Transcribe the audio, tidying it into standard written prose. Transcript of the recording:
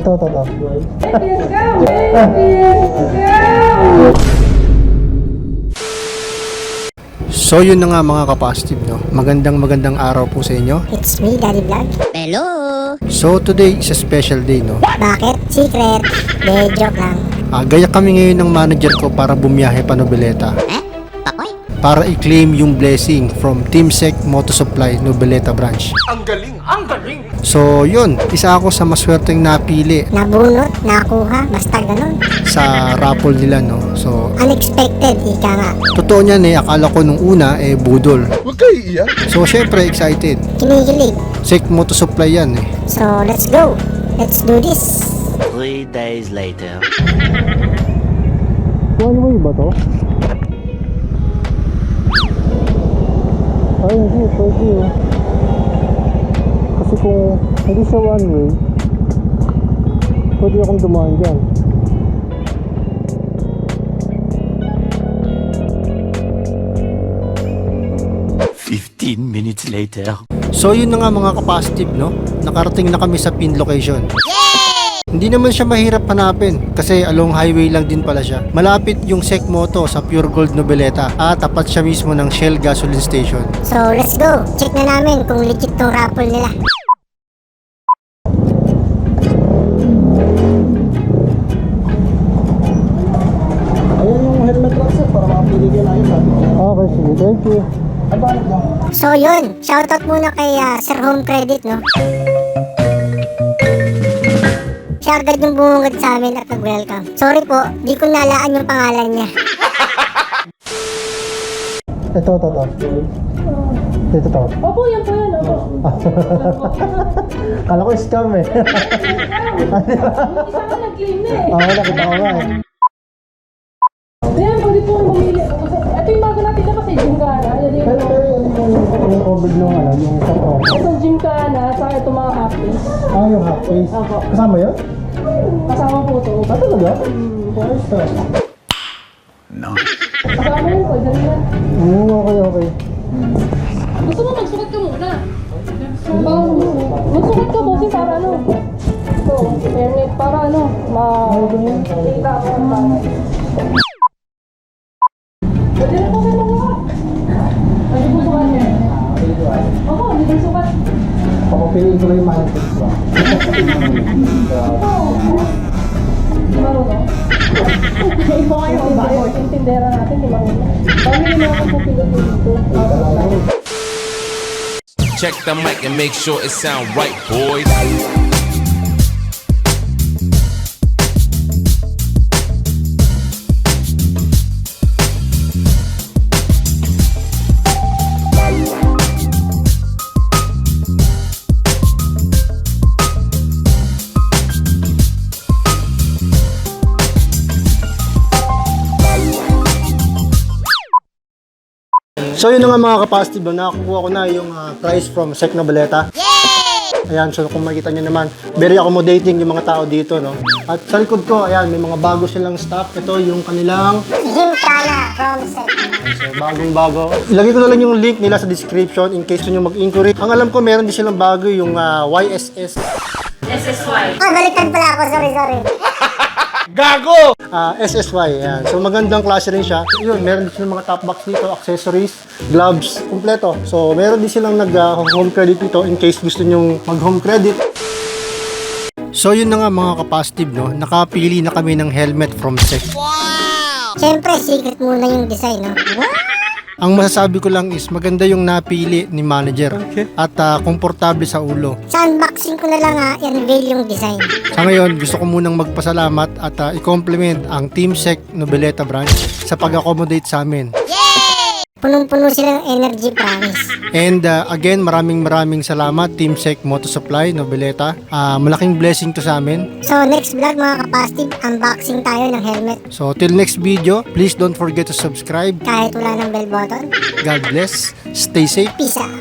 Ito. So yun na nga mga kapositive, no? Magandang araw po sa inyo. It's me, Daddy Vlog. Hello! So today is a special day, no? Bakit? Secret? De, joke lang. Gaya kami ngayon ng manager ko para bumiyahe pa Nobeleta. Pakoy? Para i-claim yung blessing from Team Sec Moto Supply Nobeleta branch. Ang galing! Ang galing! So yun, isa ako sa maswerteng napili Nabunot, nakuha, basta ganun. sa raffle nila, no? So Unexpected, ika nga. totoo niyan akala ko nung una budol. Huwag kayo iiyak! So syempre excited. Kinikilig. Sec Moto Supply yan So, let's go. Let's do this. 3 days later. One way ba to? Ay, hindi. Pwede Kasi kung hindi siya one way, pwede akong dumaan dyan. Minutes later. So yun na nga mga kapositive, no? Nakarating na kami sa pin location. Hindi naman siya mahirap hanapin kasi along highway lang din pala siya. Malapit yung Sec Moto sa Pure Gold Nobeleta at tapat siya mismo ng Shell Gasoline Station. So, let's go. Check na namin kung legit tong raffle nila. Ayun yung helmet lang sir para makapili kayo na yun. Okay, sige. Thank you. So, yun. Shoutout muna kay Sir Home Credit, no? Siya agad yung bumungad sa amin at nag-welcome. Sorry po, di ko nalaan yung pangalan niya. Ito. Ito. Opo, yan po yan. Opo. Kala ko scam Isa ka nag-claim na eh. nakita ko nga Ayan, pwede po mamili. Ito yung bago natin na kasi Gymkhana. yung COVID nung yung isang off. Ito Gymkhana, saka ito mga half days. Yung half face. Opo. Kasama yun? Kasama po ito. Talaga? Ayos ka. Kasama yun po, dyan yan. Okay. Gusto mo magsukat ka muna? Magsukat ka bossing para ano? Ito, hairnet para ano? Makita ko ang pangalan. Pwede na po kayo mga. Pwede po sukat niya. Opo, hindi din sukat. Papapiliin ko lang yung manifest ba? Di marunong? Ito kayo, yung tindera natin, di marunong. Kami naman po pilot dito. Check the mic and make sure it sound right, boys. So yun na nga mga kapositive, nakakuha ko na yung prize from Sec Nobeleta. Ayan, so kung makikita nyo naman, very accommodating yung mga tao dito, no? At sa likod ko, ayan, may mga bago silang stock. Ito yung kanilang Gymkhana from Sec. so, bagong-bago. Ilagay ko na lang yung link nila sa description in case nyo mag-inquiry. Ang alam ko, meron din silang bago yung YSS. Baliktad pala ako. Sorry. Gago! SSY, ayan. So magandang klase rin siya. Yun, meron din silang mga top box dito, accessories, gloves, kumpleto. So meron din silang nag-home credit dito in case gusto nyong mag-home credit. So yun na nga mga kapositive, no? Nakapili na kami ng helmet from Sec. Siyempre, secret muna yung design, no? Ang masasabi ko lang is maganda yung napili ni manager at komportable sa ulo. Sa unboxing ko na lang i-unveil yung design. Sa ngayon, gusto ko munang magpasalamat at i-compliment ang Team Sec Nobeleta branch sa pag-accommodate sa amin. Punong-puno silang energy, promise. And again, maraming salamat Team Sec Moto Supply Nobeleta. Malaking blessing to sa amin. So, next vlog mga kapositive, unboxing tayo ng helmet. So till next video, please don't forget to subscribe. Kahit wala ng bell button. God bless. Stay safe. Peace out.